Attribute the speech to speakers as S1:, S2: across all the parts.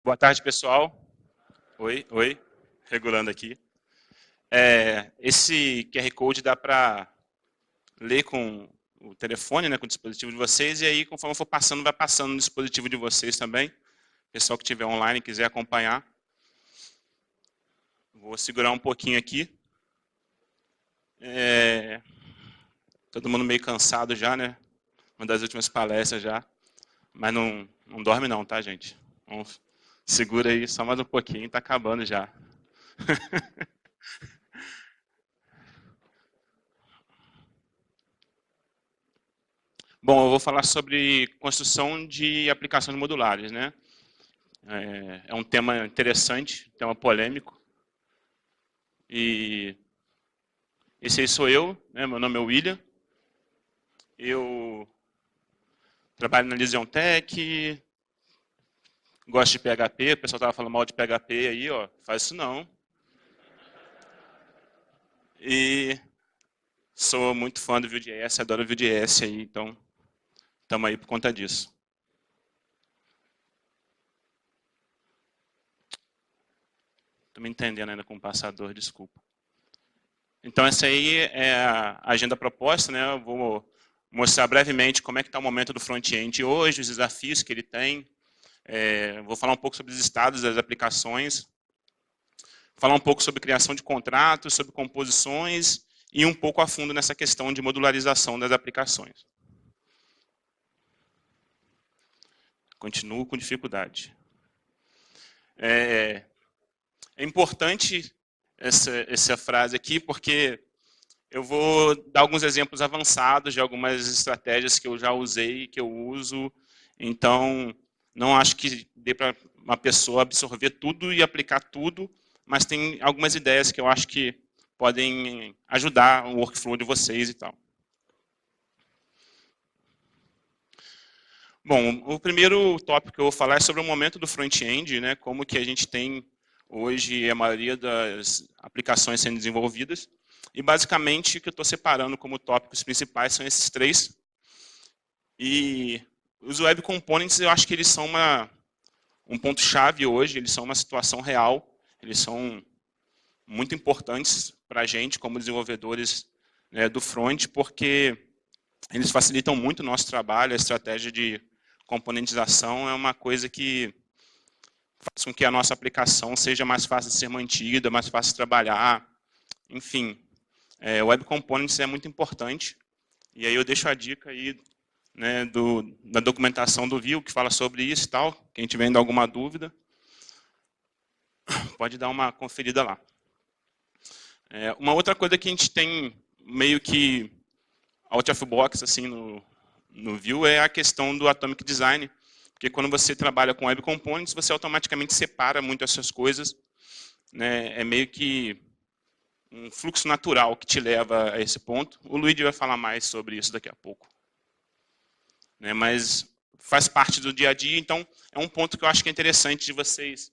S1: Boa tarde, pessoal. Oi, oi. Regulando aqui. Esse QR Code dá para ler com o telefone, né, com o dispositivo de vocês, e aí, conforme eu for passando, vai passando no dispositivo de vocês também. Pessoal que estiver online e quiser acompanhar. Vou segurar um pouquinho aqui. Todo mundo meio cansado já, né? Uma das últimas palestras já. Mas não dorme não, tá, gente? Segura aí só mais um pouquinho, tá acabando já. Bom, eu vou falar sobre construção de aplicações modulares, né? É um tema interessante, tema polêmico. E esse aí sou eu, né? Meu nome é William. Eu trabalho na Lision Tech, gosto de PHP, o pessoal estava falando mal de PHP aí, ó, faz isso não. E sou muito fã do Vue.js, adoro o Vue.js aí, então estamos aí por conta disso. Estou me entendendo ainda com o passador, desculpa. Então essa aí é a agenda proposta, né? Eu vou mostrar brevemente como é que está o momento do front-end hoje, os desafios que ele tem. Vou falar um pouco sobre os estados das aplicações. Falar um pouco sobre criação de contratos, sobre composições e um pouco a fundo nessa questão de modularização das aplicações. Continuo com dificuldade. É importante essa frase aqui, porque eu vou dar alguns exemplos avançados de algumas estratégias que eu já usei, que eu uso. Então, não acho que dê para uma pessoa absorver tudo e aplicar tudo, mas tem algumas ideias que eu acho que podem ajudar o workflow de vocês e tal. Bom, o primeiro tópico que eu vou falar é sobre o momento do front-end, né? Como que a gente tem hoje a maioria das aplicações sendo desenvolvidas. E basicamente o que eu estou separando como tópicos principais são esses três. E os Web Components eu acho que eles são um ponto-chave hoje, eles são uma situação real, eles são muito importantes para a gente como desenvolvedores, né, do front, porque eles facilitam muito o nosso trabalho, a estratégia de componentização é uma coisa que faz com que a nossa aplicação seja mais fácil de ser mantida, mais fácil de trabalhar, enfim. O Web Components é muito importante, e aí eu deixo a dica aí, né, da documentação do Vue, que fala sobre isso e tal, quem tiver ainda alguma dúvida, pode dar uma conferida lá. Uma outra coisa que a gente tem meio que out of box assim, no Vue é a questão do Atomic Design, porque quando você trabalha com Web Components, você automaticamente separa muito essas coisas, né, é meio que um fluxo natural que te leva a esse ponto. O Luigi vai falar mais sobre isso daqui a pouco. Né, mas faz parte do dia a dia, então é um ponto que eu acho que é interessante de vocês,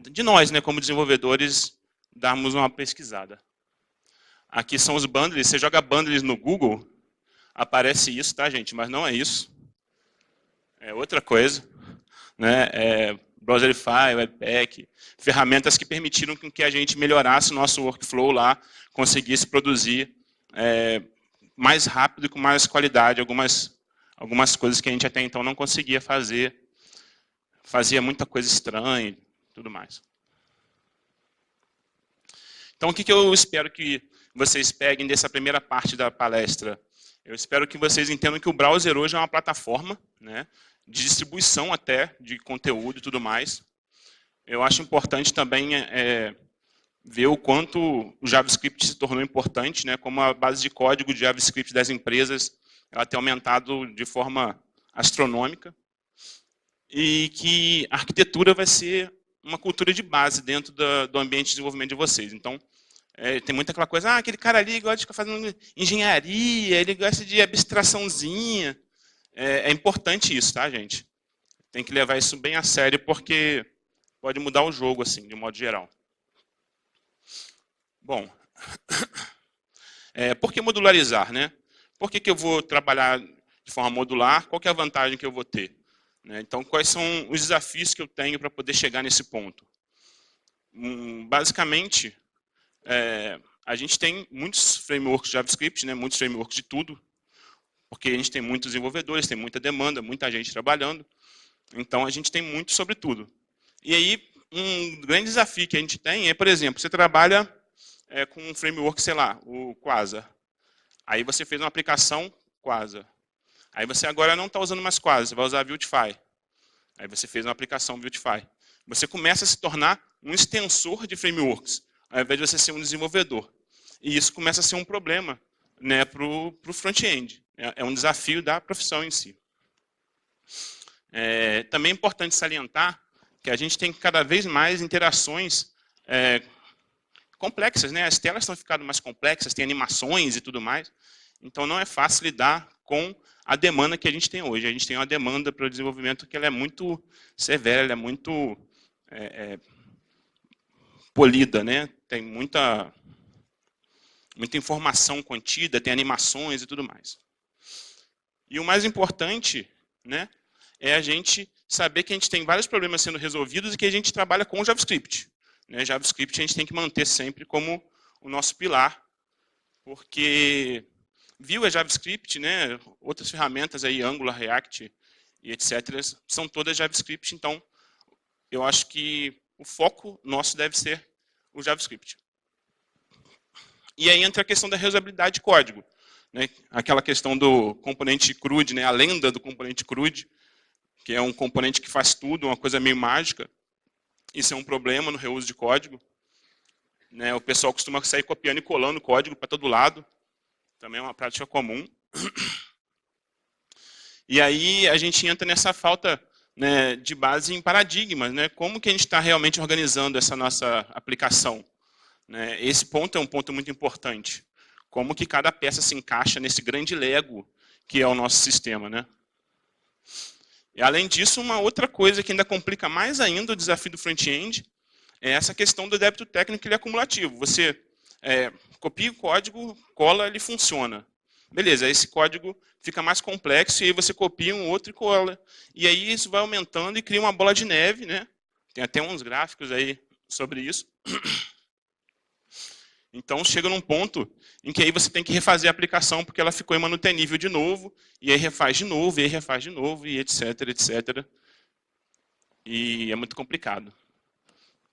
S1: de nós, né, como desenvolvedores, darmos uma pesquisada. Aqui são os bundles, você joga bundles no Google, aparece isso, tá, gente? Mas não é isso. É outra coisa. Né? Browserify, Webpack, ferramentas que permitiram que a gente melhorasse o nosso workflow lá, conseguisse produzir mais rápido e com mais qualidade algumas coisas que a gente até então não conseguia fazer. Fazia muita coisa estranha e tudo mais. Então, o que eu espero que vocês peguem dessa primeira parte da palestra? Eu espero que vocês entendam que o browser hoje é uma plataforma, né, de distribuição até de conteúdo e tudo mais. Eu acho importante também ver o quanto o JavaScript se tornou importante, né, como a base de código de JavaScript das empresas ela tem aumentado de forma astronômica e que a arquitetura vai ser uma cultura de base dentro do ambiente de desenvolvimento de vocês. Então, tem muita aquela coisa, aquele cara ali gosta de ficar fazendo engenharia, ele gosta de abstraçãozinha. É importante isso, tá, gente? Tem que levar isso bem a sério, porque pode mudar o jogo, assim, de modo geral. Bom, por que modularizar, né? Por que eu vou trabalhar de forma modular? Qual que é a vantagem que eu vou ter? né? Então, quais são os desafios que eu tenho para poder chegar nesse ponto? Basicamente, a gente tem muitos frameworks de JavaScript, né? Muitos frameworks de tudo, porque a gente tem muitos desenvolvedores, tem muita demanda, muita gente trabalhando. Então, a gente tem muito sobre tudo. E aí, um grande desafio que a gente tem é, por exemplo, você trabalha com um framework, sei lá, o Quasar. Aí você fez uma aplicação Quasar. Aí você agora não está usando mais Quasar, você vai usar Vuetify. Aí você fez uma aplicação Vuetify. Você começa a se tornar um extensor de frameworks, ao invés de você ser um desenvolvedor. E isso começa a ser um problema, né, para o front-end. É um desafio da profissão em si. Também é importante salientar que a gente tem cada vez mais interações complexas, né? As telas estão ficando mais complexas, tem animações e tudo mais. Então, não é fácil lidar com a demanda que a gente tem hoje. A gente tem uma demanda para o desenvolvimento que ela é muito severa, ela é muito polida, né? Tem muita informação contida, tem animações e tudo mais. E o mais importante, né, é a gente saber que a gente tem vários problemas sendo resolvidos e que a gente trabalha com JavaScript. Né? JavaScript a gente tem que manter sempre como o nosso pilar, porque Vue é JavaScript, né? Outras ferramentas aí, Angular, React e etc., são todas JavaScript, então eu acho que o foco nosso deve ser o JavaScript. E aí entra a questão da reusabilidade de código. Né? Aquela questão do componente CRUD, né? A lenda do componente CRUD, que é um componente que faz tudo, uma coisa meio mágica. Isso é um problema no reuso de código. Né? O pessoal costuma sair copiando e colando código para todo lado. Também é uma prática comum. E aí a gente entra nessa falta, né, de base em paradigmas. Né? Como que a gente está realmente organizando essa nossa aplicação? Né? Esse ponto é um ponto muito importante. Como que cada peça se encaixa nesse grande Lego que é o nosso sistema. Né? E, além disso, uma outra coisa que ainda complica mais ainda o desafio do front-end é essa questão do débito técnico ele é acumulativo. Você copia o código, cola, ele funciona. Beleza, esse código fica mais complexo e aí você copia um outro e cola. E aí isso vai aumentando e cria uma bola de neve. Né? Tem até uns gráficos aí sobre isso. Então chega num ponto em que aí você tem que refazer a aplicação porque ela ficou em manutenível de novo, e aí refaz de novo, e aí refaz de novo, e etc, etc. E é muito complicado.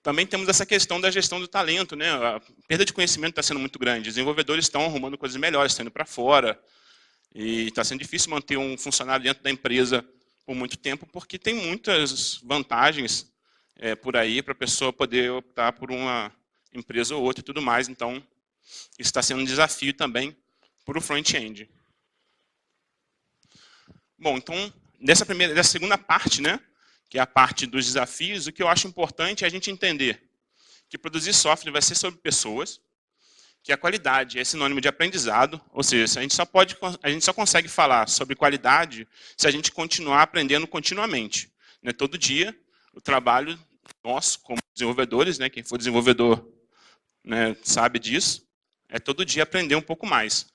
S1: Também temos essa questão da gestão do talento. Né? A perda de conhecimento está sendo muito grande. Os desenvolvedores estão arrumando coisas melhores, estão indo para fora. E está sendo difícil manter um funcionário dentro da empresa por muito tempo, porque tem muitas vantagens por aí para a pessoa poder optar por uma empresa ou outra e tudo mais. Então, isso está sendo um desafio também para o front-end. Bom, então, dessa segunda parte, né, que é a parte dos desafios, o que eu acho importante é a gente entender que produzir software vai ser sobre pessoas, que a qualidade é sinônimo de aprendizado, ou seja, a gente só consegue falar sobre qualidade se a gente continuar aprendendo continuamente. Né? Todo dia, o trabalho nosso, como desenvolvedores, né, quem for desenvolvedor, né, sabe disso, é todo dia aprender um pouco mais.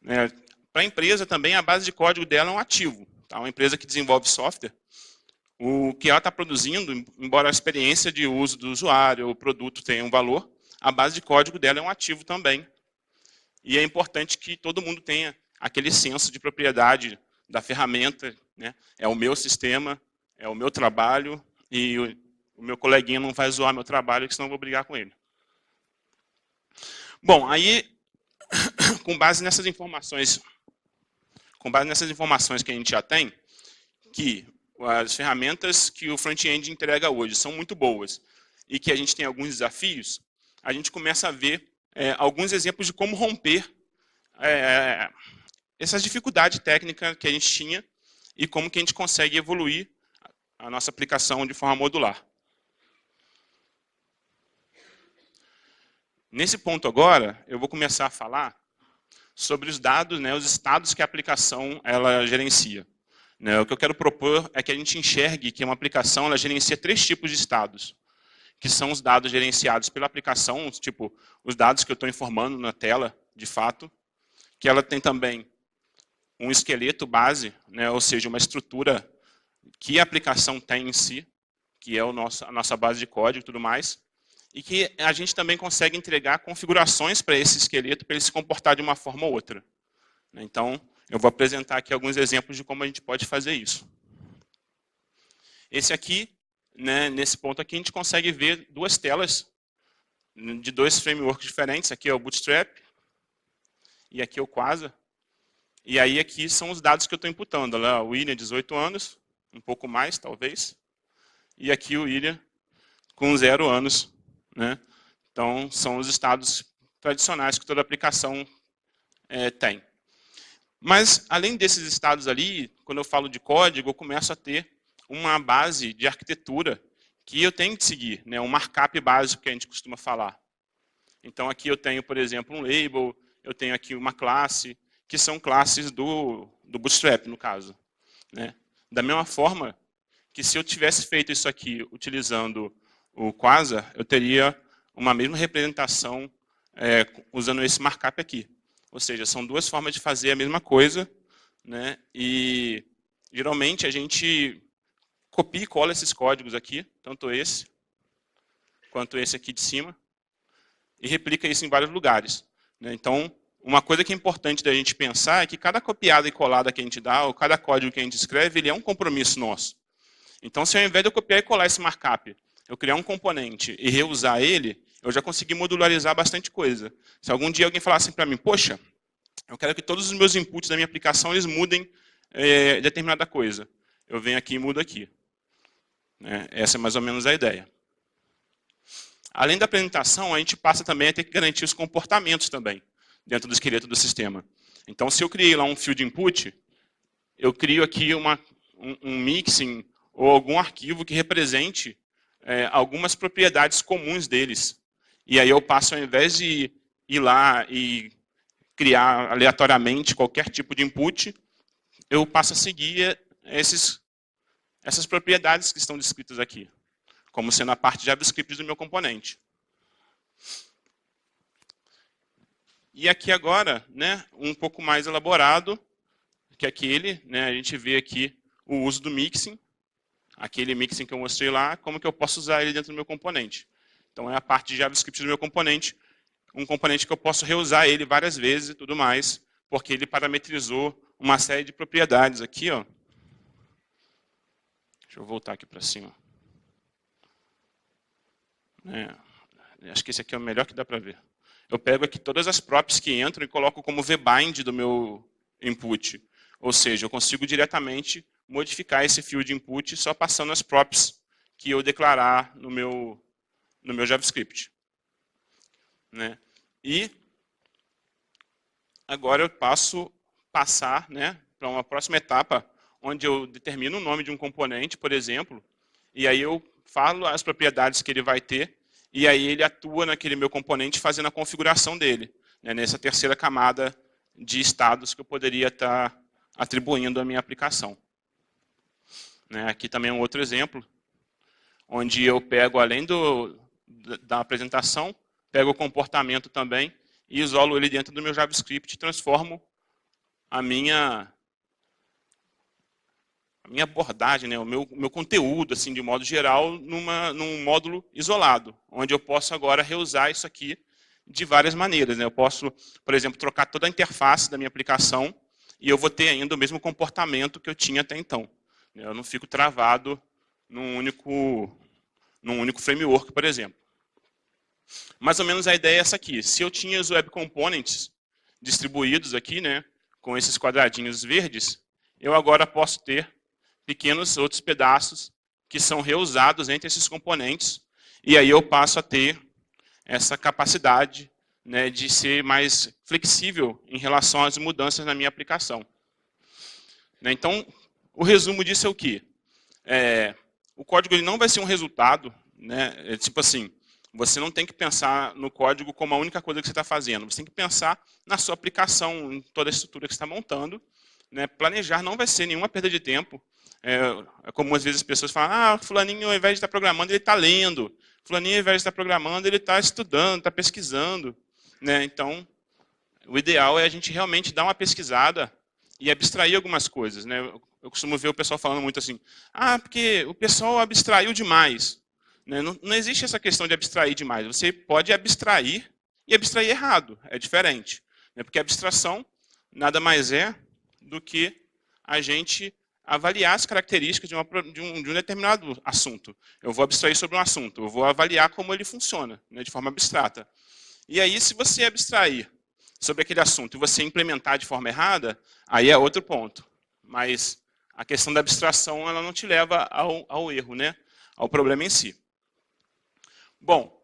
S1: Né? Para a empresa também, a base de código dela é um ativo. Tá? Uma empresa que desenvolve software, o que ela está produzindo, embora a experiência de uso do usuário, o produto tenha um valor, a base de código dela é um ativo também. E é importante que todo mundo tenha aquele senso de propriedade da ferramenta. Né? É o meu sistema, é o meu trabalho, e o meu coleguinha não vai zoar meu trabalho, senão eu vou brigar com ele. Bom, aí, com base nessas informações que a gente já tem, que as ferramentas que o front-end entrega hoje são muito boas e que a gente tem alguns desafios, a gente começa a ver alguns exemplos de como romper essa dificuldade técnica que a gente tinha e como que a gente consegue evoluir a nossa aplicação de forma modular. Nesse ponto agora, eu vou começar a falar sobre os dados, né, os estados que a aplicação ela gerencia. Né, o que eu quero propor é que a gente enxergue que uma aplicação ela gerencia 3 tipos de estados, que são os dados gerenciados pela aplicação, tipo os dados que eu estou informando na tela, de fato, que ela tem também um esqueleto base, né, ou seja, uma estrutura que a aplicação tem em si, que é a nossa base de código e tudo mais, e que a gente também consegue entregar configurações para esse esqueleto para ele se comportar de uma forma ou outra. Então, eu vou apresentar aqui alguns exemplos de como a gente pode fazer isso. Esse aqui, né, nesse ponto aqui, a gente consegue ver duas telas de dois frameworks diferentes. Aqui é o Bootstrap e aqui é o Quasar. E aí aqui são os dados que eu estou imputando. Lá, o William, 18 anos, um pouco mais, talvez. E aqui o William com 0 anos. Né? Então, são os estados tradicionais que toda aplicação tem. Mas, além desses estados ali, quando eu falo de código, eu começo a ter uma base de arquitetura que eu tenho que seguir, né? Um markup básico que a gente costuma falar. Então, aqui eu tenho, por exemplo, um label, eu tenho aqui uma classe, que são classes do Bootstrap, no caso. Né? Da mesma forma que se eu tivesse feito isso aqui utilizando o Quasar, eu teria uma mesma representação usando esse markup aqui. Ou seja, são duas formas de fazer a mesma coisa, né? E geralmente a gente copia e cola esses códigos aqui, tanto esse quanto esse aqui de cima, e replica isso em vários lugares. Né? Então, uma coisa que é importante da gente pensar é que cada copiada e colada que a gente dá, ou cada código que a gente escreve, ele é um compromisso nosso. Então, se ao invés de eu copiar e colar esse markup, eu criar um componente e reusar ele, eu já consegui modularizar bastante coisa. Se algum dia alguém falasse para mim, poxa, eu quero que todos os meus inputs da minha aplicação eles mudem determinada coisa. Eu venho aqui e mudo aqui. Essa é mais ou menos a ideia. Além da apresentação, a gente passa também a ter que garantir os comportamentos também, dentro do esqueleto do sistema. Então, se eu criei lá um field input, eu crio aqui um mixing ou algum arquivo que represente algumas propriedades comuns deles. E aí eu passo, ao invés de ir lá e criar aleatoriamente qualquer tipo de input, eu passo a seguir essas propriedades que estão descritas aqui, como sendo a parte JavaScript do meu componente. E aqui agora, né, um pouco mais elaborado que aquele, né, a gente vê aqui o uso do mixing, aquele mixing que eu mostrei lá, como que eu posso usar ele dentro do meu componente. Então é a parte de JavaScript do meu componente, um componente que eu posso reusar ele várias vezes e tudo mais, porque ele parametrizou uma série de propriedades aqui, ó. Deixa eu voltar aqui para cima. Acho que esse aqui é o melhor que dá para ver. Eu pego aqui todas as props que entram e coloco como vbind do meu input. Ou seja, eu consigo diretamente modificar esse field input só passando as props que eu declarar no meu JavaScript. Né? E agora eu passar, né, para uma próxima etapa, onde eu determino o nome de um componente, por exemplo, e aí eu falo as propriedades que ele vai ter, e aí ele atua naquele meu componente fazendo a configuração dele, né, nessa terceira camada de estados que eu poderia estar atribuindo à minha aplicação. Né, aqui também é um outro exemplo, onde eu pego, além da apresentação, pego o comportamento também e isolo ele dentro do meu JavaScript e transformo a minha abordagem, né, o meu conteúdo, assim, de modo geral, num módulo isolado, onde eu posso agora reusar isso aqui de várias maneiras. Né? Eu posso, por exemplo, trocar toda a interface da minha aplicação e eu vou ter ainda o mesmo comportamento que eu tinha até então. Eu não fico travado num único framework, por exemplo. Mais ou menos a ideia é essa aqui. Se eu tinha os Web Components distribuídos aqui, né, com esses quadradinhos verdes, eu agora posso ter pequenos outros pedaços que são reusados entre esses componentes, e aí eu passo a ter essa capacidade, né, de ser mais flexível em relação às mudanças na minha aplicação. Então, o resumo disso é o quê? O código ele não vai ser um resultado, né, tipo assim, você não tem que pensar no código como a única coisa que você está fazendo. Você tem que pensar na sua aplicação, em toda a estrutura que você está montando. Né? Planejar não vai ser nenhuma perda de tempo. É como às vezes as pessoas falam, fulaninho, ao invés de estar programando, ele está lendo. Fulaninho, ao invés de estar programando, ele está estudando, está pesquisando. Né? Então, o ideal é a gente realmente dar uma pesquisada e abstrair algumas coisas. Né? eu costumo ver o pessoal falando muito assim, porque o pessoal abstraiu demais. Né? Não existe essa questão de abstrair demais. Você pode abstrair e abstrair errado, é diferente. Né? Porque a abstração nada mais é do que a gente avaliar as características de um determinado assunto. Eu vou abstrair sobre um assunto, eu vou avaliar como ele funciona, né, de forma abstrata. E aí, se você abstrair sobre aquele assunto e você implementar de forma errada, aí é outro ponto. Mas a questão da abstração ela não te leva ao erro, né, ao problema em si. Bom,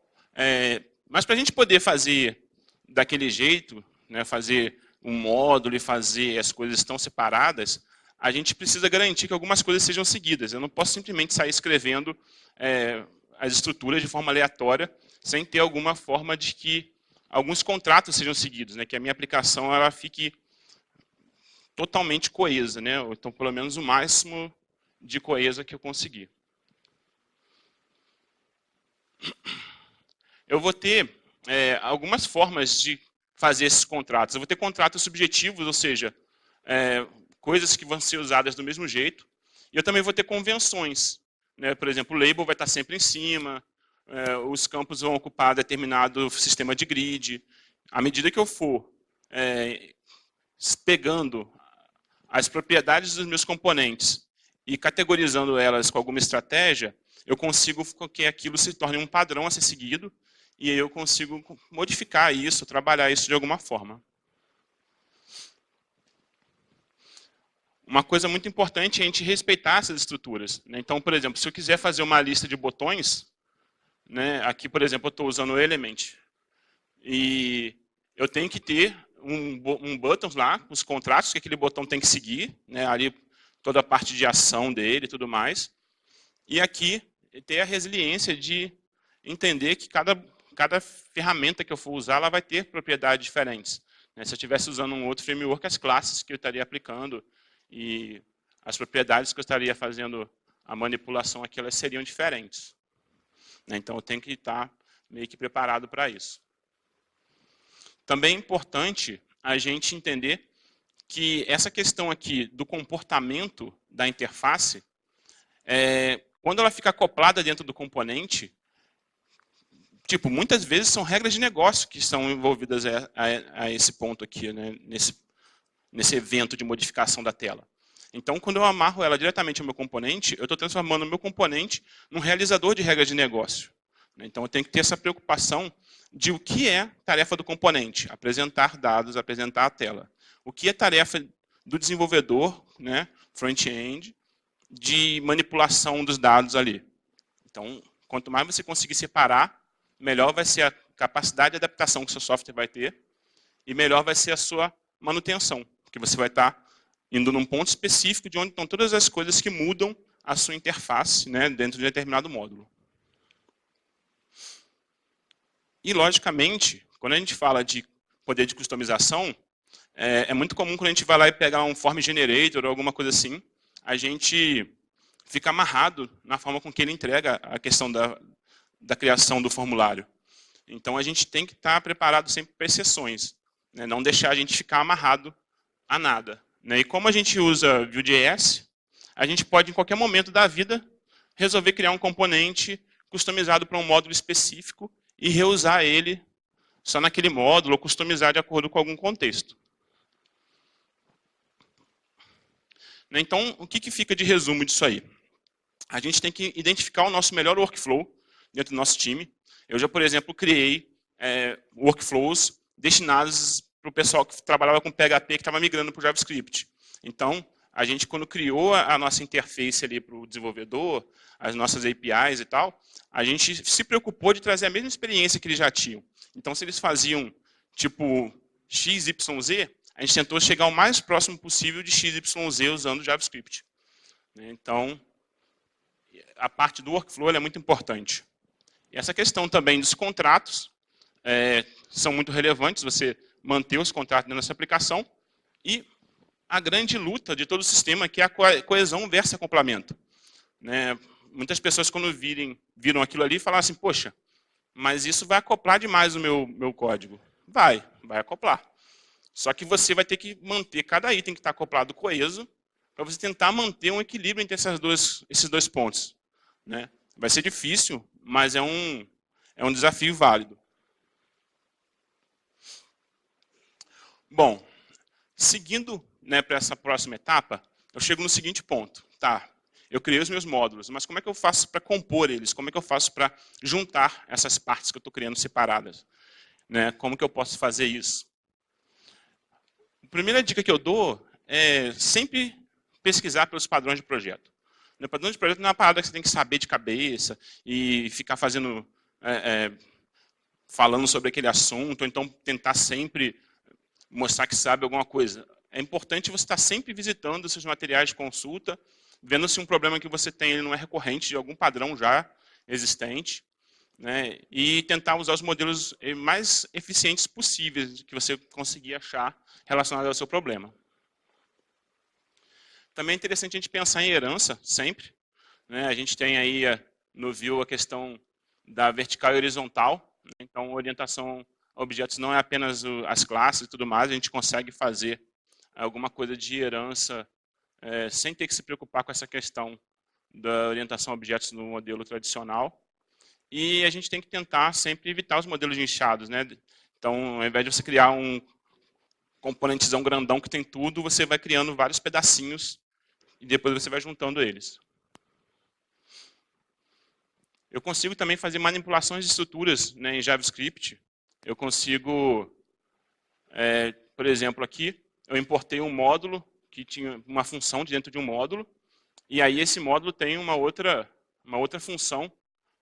S1: mas para a gente poder fazer daquele jeito, né, fazer um módulo e fazer as coisas tão separadas, a gente precisa garantir que algumas coisas sejam seguidas. Eu não posso simplesmente sair escrevendo as estruturas de forma aleatória, sem ter alguma forma de que alguns contratos sejam seguidos, né, que a minha aplicação ela fique totalmente coesa, né, ou então pelo menos o máximo de coesa que eu conseguir. Eu vou ter algumas formas de fazer esses contratos. Eu vou ter contratos subjetivos, ou seja, coisas que vão ser usadas do mesmo jeito. E eu também vou ter convenções. Né? Por exemplo, o label vai estar sempre em cima, os campos vão ocupar determinado sistema de grid. À medida que eu for pegando as propriedades dos meus componentes e categorizando elas com alguma estratégia, eu consigo que aquilo se torne um padrão a ser seguido e aí eu consigo modificar isso, trabalhar isso de alguma forma. Uma coisa muito importante é a gente respeitar essas estruturas. Né? Então, por exemplo, se eu quiser fazer uma lista de botões, né, aqui, por exemplo, eu estou usando o Element, e eu tenho que ter um button lá, os contratos que aquele botão tem que seguir, né, ali toda a parte de ação dele e tudo mais, e aqui ter a resiliência de entender que cada ferramenta que eu for usar, ela vai ter propriedades diferentes. Né? Se eu estivesse usando um outro framework, as classes que eu estaria aplicando e as propriedades que eu estaria fazendo a manipulação aqui, elas seriam diferentes. Né? Então, eu tenho que estar meio que preparado para isso. Também é importante a gente entender que essa questão aqui do comportamento da interface, quando ela fica acoplada dentro do componente, muitas vezes são regras de negócio que são envolvidas a esse ponto aqui, né, nesse evento de modificação da tela. Então, quando eu amarro ela diretamente ao meu componente, eu estou transformando o meu componente num realizador de regras de negócio. Então, eu tenho que ter essa preocupação de o que é tarefa do componente, apresentar dados, apresentar a tela. O que é tarefa do desenvolvedor, né, front-end, de manipulação dos dados ali. Então, quanto mais você conseguir separar, melhor vai ser a capacidade de adaptação que o seu software vai ter e melhor vai ser a sua manutenção, porque você vai estar indo num ponto específico de onde estão todas as coisas que mudam a sua interface, né, dentro de um determinado módulo. E, logicamente, quando a gente fala de poder de customização, é muito comum quando a gente vai lá e pegar um form generator ou alguma coisa assim, a gente fica amarrado na forma com que ele entrega a questão da criação do formulário. Então, a gente tem que estar preparado sempre para exceções, né? Não deixar a gente ficar amarrado a nada. Né? E como a gente usa Vue.js, a gente pode, em qualquer momento da vida, resolver criar um componente customizado para um módulo específico e reusar ele só naquele módulo ou customizar de acordo com algum contexto. Então, o que fica de resumo disso aí? A gente tem que identificar o nosso melhor workflow dentro do nosso time. Eu já, por exemplo, criei workflows destinados para o pessoal que trabalhava com PHP, que estava migrando para o JavaScript. Então, a gente, quando criou a nossa interface ali para o desenvolvedor, as nossas APIs e tal, a gente se preocupou de trazer a mesma experiência que eles já tinham. Então, se eles faziam tipo XYZ, a gente tentou chegar o mais próximo possível de XYZ usando JavaScript. Então, a parte do workflow é muito importante. E essa questão também dos contratos são muito relevantes, você manter os contratos dentro dessa aplicação. E a grande luta de todo o sistema, que é a coesão versus acoplamento. Né? Muitas pessoas, quando viram aquilo ali, falaram assim, poxa, mas isso vai acoplar demais o meu código. Vai acoplar. Só que você vai ter que manter cada item que está acoplado coeso para você tentar manter um equilíbrio entre esses dois pontos, né? Vai ser difícil, mas é um desafio válido. Bom, seguindo, né, para essa próxima etapa, eu chego no seguinte ponto. Tá, eu criei os meus módulos, mas como é que eu faço para compor eles? Como é que eu faço para juntar essas partes que eu estou criando separadas? Né? Como que eu posso fazer isso? A primeira dica que eu dou é sempre pesquisar pelos padrões de projeto. O padrão de projeto não é uma parada que você tem que saber de cabeça e ficar fazendo, falando sobre aquele assunto, ou então tentar sempre mostrar que sabe alguma coisa. É importante você estar sempre visitando os seus materiais de consulta, vendo se um problema que você tem ele não é recorrente de algum padrão já existente, né, e tentar usar os modelos mais eficientes possíveis que você conseguir achar relacionados ao seu problema. Também é interessante a gente pensar em herança, sempre. Né? A gente tem aí no Vue a questão da vertical e horizontal. Né? Então, orientação a objetos não é apenas as classes e tudo mais, a gente consegue fazer alguma coisa de herança sem ter que se preocupar com essa questão da orientação a objetos no modelo tradicional. E a gente tem que tentar sempre evitar os modelos de inchados. Né? Então, ao invés de você criar um componentezão grandão que tem tudo, você vai criando vários pedacinhos e depois você vai juntando eles. Eu consigo também fazer manipulações de estruturas, né, em JavaScript. Eu consigo, por exemplo, aqui, eu importei um módulo que tinha uma função dentro de um módulo, e aí esse módulo tem uma outra função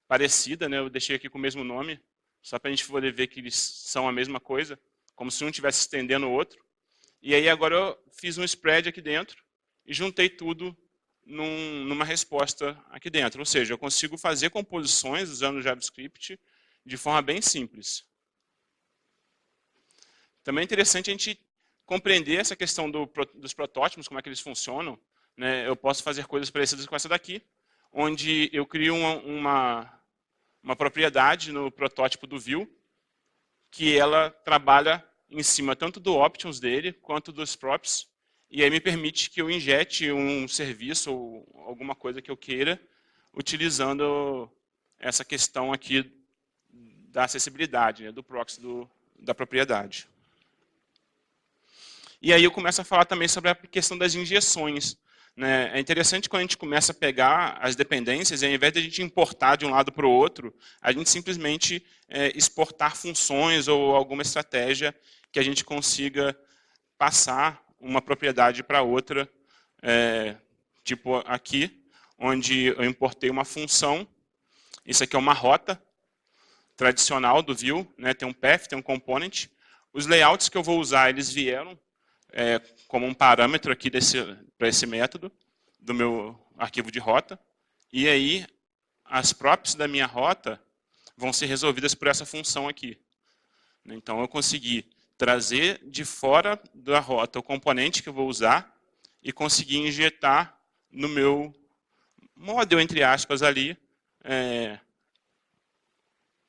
S1: parecida, né, eu deixei aqui com o mesmo nome, só para a gente poder ver que eles são a mesma coisa, como se um estivesse estendendo o outro. E aí agora eu fiz um spread aqui dentro, e juntei tudo numa resposta aqui dentro. Ou seja, eu consigo fazer composições usando o JavaScript de forma bem simples. Também é interessante a gente compreender essa questão dos protótipos, como é que eles funcionam. Né? Eu posso fazer coisas parecidas com essa daqui, onde eu crio uma propriedade no protótipo do Vue, que ela trabalha em cima tanto do options dele, quanto dos props, e aí me permite que eu injete um serviço ou alguma coisa que eu queira, utilizando essa questão aqui da acessibilidade, né, do proxy da propriedade. E aí eu começo a falar também sobre a questão das injeções. Né? É interessante quando a gente começa a pegar as dependências, e ao invés de a gente importar de um lado para o outro, a gente simplesmente exportar funções ou alguma estratégia que a gente consiga passar uma propriedade para outra, tipo aqui, onde eu importei uma função. Isso aqui é uma rota tradicional do Vue, né? Tem um path, tem um component. Os layouts que eu vou usar, eles vieram como um parâmetro aqui para esse método, do meu arquivo de rota. E aí, as props da minha rota vão ser resolvidas por essa função aqui. Então, eu consegui trazer de fora da rota o componente que eu vou usar e conseguir injetar no meu model, entre aspas, ali,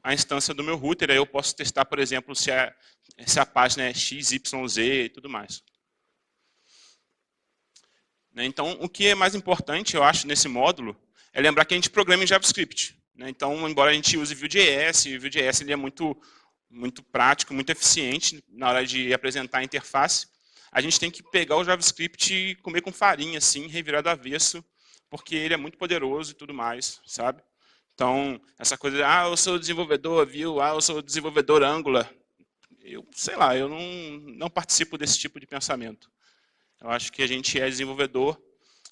S1: a instância do meu router. Aí eu posso testar, por exemplo, se a página é XYZ e tudo mais. Então, o que é mais importante, eu acho, nesse módulo, é lembrar que a gente programa em JavaScript. Então, embora a gente use Vue.js, o Vue.js ele é muito prático, muito eficiente na hora de apresentar a interface, a gente tem que pegar o JavaScript e comer com farinha, assim, revirar do avesso, porque ele é muito poderoso e tudo mais, sabe? Então, essa coisa de, eu sou desenvolvedor Vue, eu sou desenvolvedor Angular, sei lá, eu não participo desse tipo de pensamento. Eu acho que a gente é desenvolvedor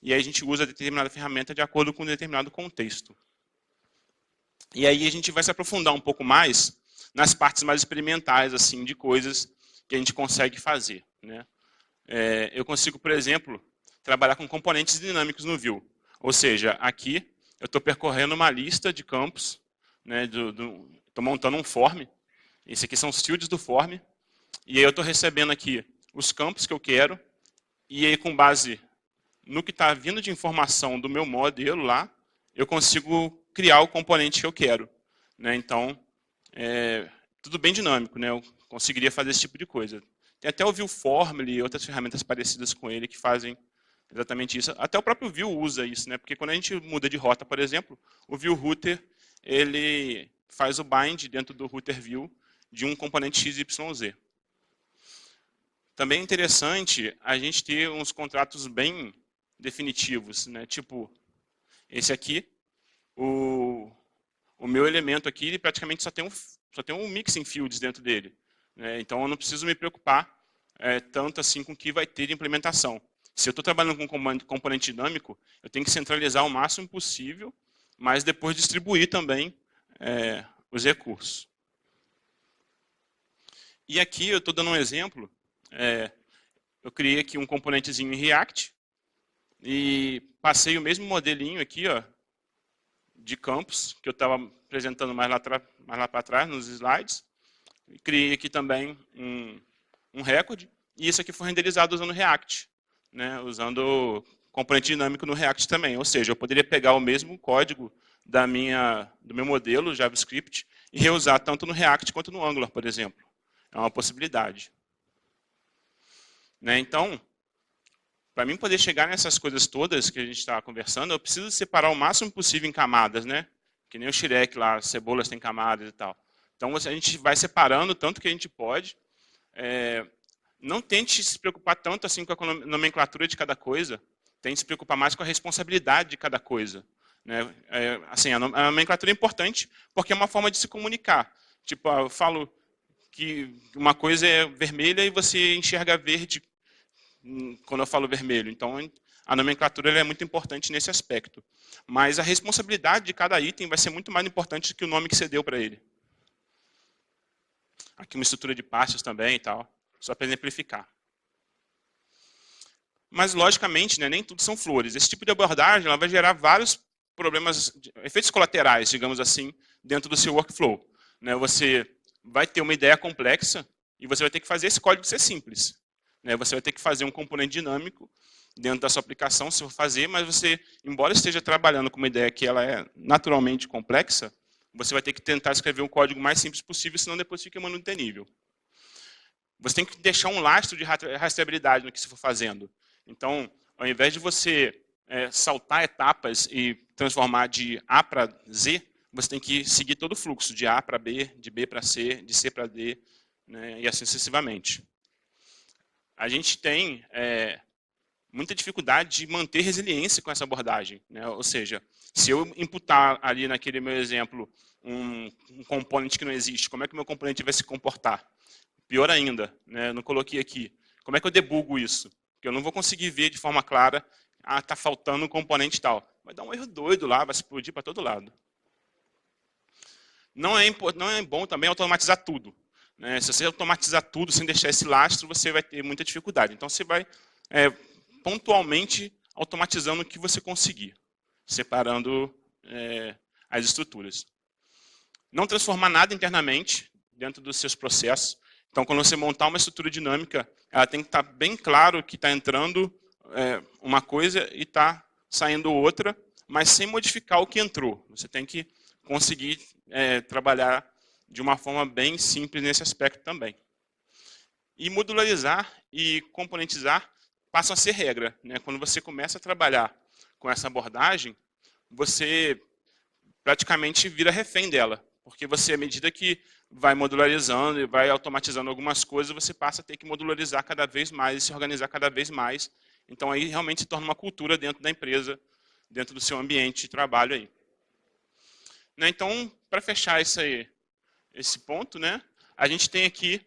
S1: e aí a gente usa determinada ferramenta de acordo com um determinado contexto. E aí a gente vai se aprofundar um pouco mais nas partes mais experimentais, assim, de coisas que a gente consegue fazer. Né? Eu consigo, por exemplo, trabalhar com componentes dinâmicos no Vue. Ou seja, aqui eu estou percorrendo uma lista de campos, né, estou montando um form. Esse aqui são os fields do form. E aí eu estou recebendo aqui os campos que eu quero. E aí, com base no que está vindo de informação do meu modelo lá, eu consigo criar o componente que eu quero. Né? Então, tudo bem dinâmico. Né? Eu conseguiria fazer esse tipo de coisa. Tem até o Vue Formally e outras ferramentas parecidas com ele que fazem exatamente isso. Até o próprio Vue usa isso, né? Porque quando a gente muda de rota, por exemplo, o Vue Router ele faz o bind dentro do router Vue de um componente XYZ. Também é interessante a gente ter uns contratos bem definitivos, né? Tipo, esse aqui, o meu elemento aqui, ele praticamente só tem um mixing fields dentro dele, né? Então eu não preciso me preocupar tanto assim com o que vai ter de implementação. Se eu estou trabalhando com componente dinâmico, eu tenho que centralizar o máximo possível, mas depois distribuir também os recursos. E aqui eu estou dando um exemplo. Eu criei aqui um componentezinho em React e passei o mesmo modelinho aqui, ó, de campos, que eu estava apresentando mais lá para trás, nos slides. E criei aqui também um recorde, e isso aqui foi renderizado usando React, né, usando componente dinâmico no React também. Ou seja, eu poderia pegar o mesmo código do meu modelo JavaScript e reusar tanto no React quanto no Angular, por exemplo. É uma possibilidade. Né, então, para mim poder chegar nessas coisas todas que a gente está conversando, eu preciso separar o máximo possível em camadas, né? Que nem o Shrek lá, cebolas tem camadas e tal. Então a gente vai separando tanto que a gente pode. Não tente se preocupar tanto assim com a nomenclatura de cada coisa. Tente se preocupar mais com a responsabilidade de cada coisa. Né? Assim, a nomenclatura é importante porque é uma forma de se comunicar. Tipo, eu falo que uma coisa é vermelha e você enxerga verde quando eu falo vermelho. Então, a nomenclatura é muito importante nesse aspecto. Mas a responsabilidade de cada item vai ser muito mais importante do que o nome que você deu para ele. Aqui uma estrutura de pastas também e tal, só para exemplificar. Mas, logicamente, né, nem tudo são flores. Esse tipo de abordagem ela vai gerar vários problemas, efeitos colaterais, digamos assim, dentro do seu workflow. Né, você vai ter uma ideia complexa e você vai ter que fazer esse código ser simples. Você vai ter que fazer um componente dinâmico dentro da sua aplicação, se for fazer, mas você, embora esteja trabalhando com uma ideia que ela é naturalmente complexa, você vai ter que tentar escrever um código mais simples possível, senão depois fica manutenível. Você tem que deixar um lastro de rastreabilidade no que você for fazendo. Então, ao invés de você saltar etapas e transformar de A para Z, você tem que seguir todo o fluxo, de A para B, de B para C, de C para D, né, e assim sucessivamente. A gente tem muita dificuldade de manter resiliência com essa abordagem. Né? Ou seja, se eu imputar ali naquele meu exemplo um componente que não existe, como é que o meu componente vai se comportar? Pior ainda, né? Eu não coloquei aqui. Como é que eu debugo isso? Porque eu não vou conseguir ver de forma clara, está faltando um componente tal. Vai dar um erro doido lá, vai explodir para todo lado. Não é bom também automatizar tudo. Né? Se você automatizar tudo sem deixar esse lastro, você vai ter muita dificuldade. Então, você vai pontualmente automatizando o que você conseguir, separando as estruturas. Não transformar nada internamente dentro dos seus processos. Então, quando você montar uma estrutura dinâmica, ela tem que estar bem claro que está entrando uma coisa e está saindo outra, mas sem modificar o que entrou. Você tem que conseguir trabalhar de uma forma bem simples nesse aspecto também. E modularizar e componentizar passam a ser regra. Né? Quando você começa a trabalhar com essa abordagem, você praticamente vira refém dela. Porque você, à medida que vai modularizando e vai automatizando algumas coisas, você passa a ter que modularizar cada vez mais e se organizar cada vez mais. Então, aí realmente se torna uma cultura dentro da empresa, dentro do seu ambiente de trabalho aí. Né? Então, para fechar esse ponto, né, a gente tem aqui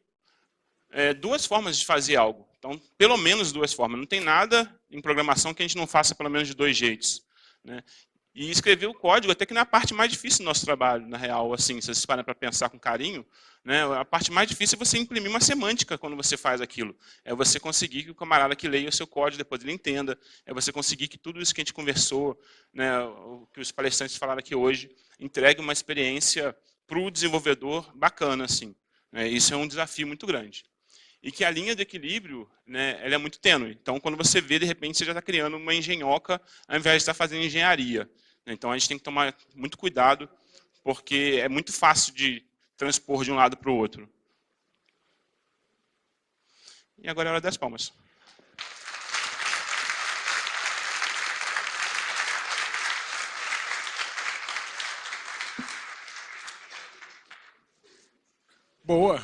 S1: duas formas de fazer algo. Então, pelo menos duas formas. Não tem nada em programação que a gente não faça pelo menos de dois jeitos. Né? E escrever o código até que não é a parte mais difícil do nosso trabalho, na real. Assim, se vocês param para pensar com carinho, né, a parte mais difícil é você imprimir uma semântica quando você faz aquilo. É você conseguir que o camarada que leia o seu código, depois ele entenda. É você conseguir que tudo isso que a gente conversou, né, o que os palestrantes falaram aqui hoje, entregue uma experiência para o desenvolvedor bacana. Assim. Isso é um desafio muito grande. E que a linha de equilíbrio, né, ela é muito tênue. Então, quando você vê, de repente, você já está criando uma engenhoca ao invés de estar fazendo engenharia. Então, a gente tem que tomar muito cuidado, porque é muito fácil de transpor de um lado para o outro. E agora é a hora das palmas.
S2: Boa!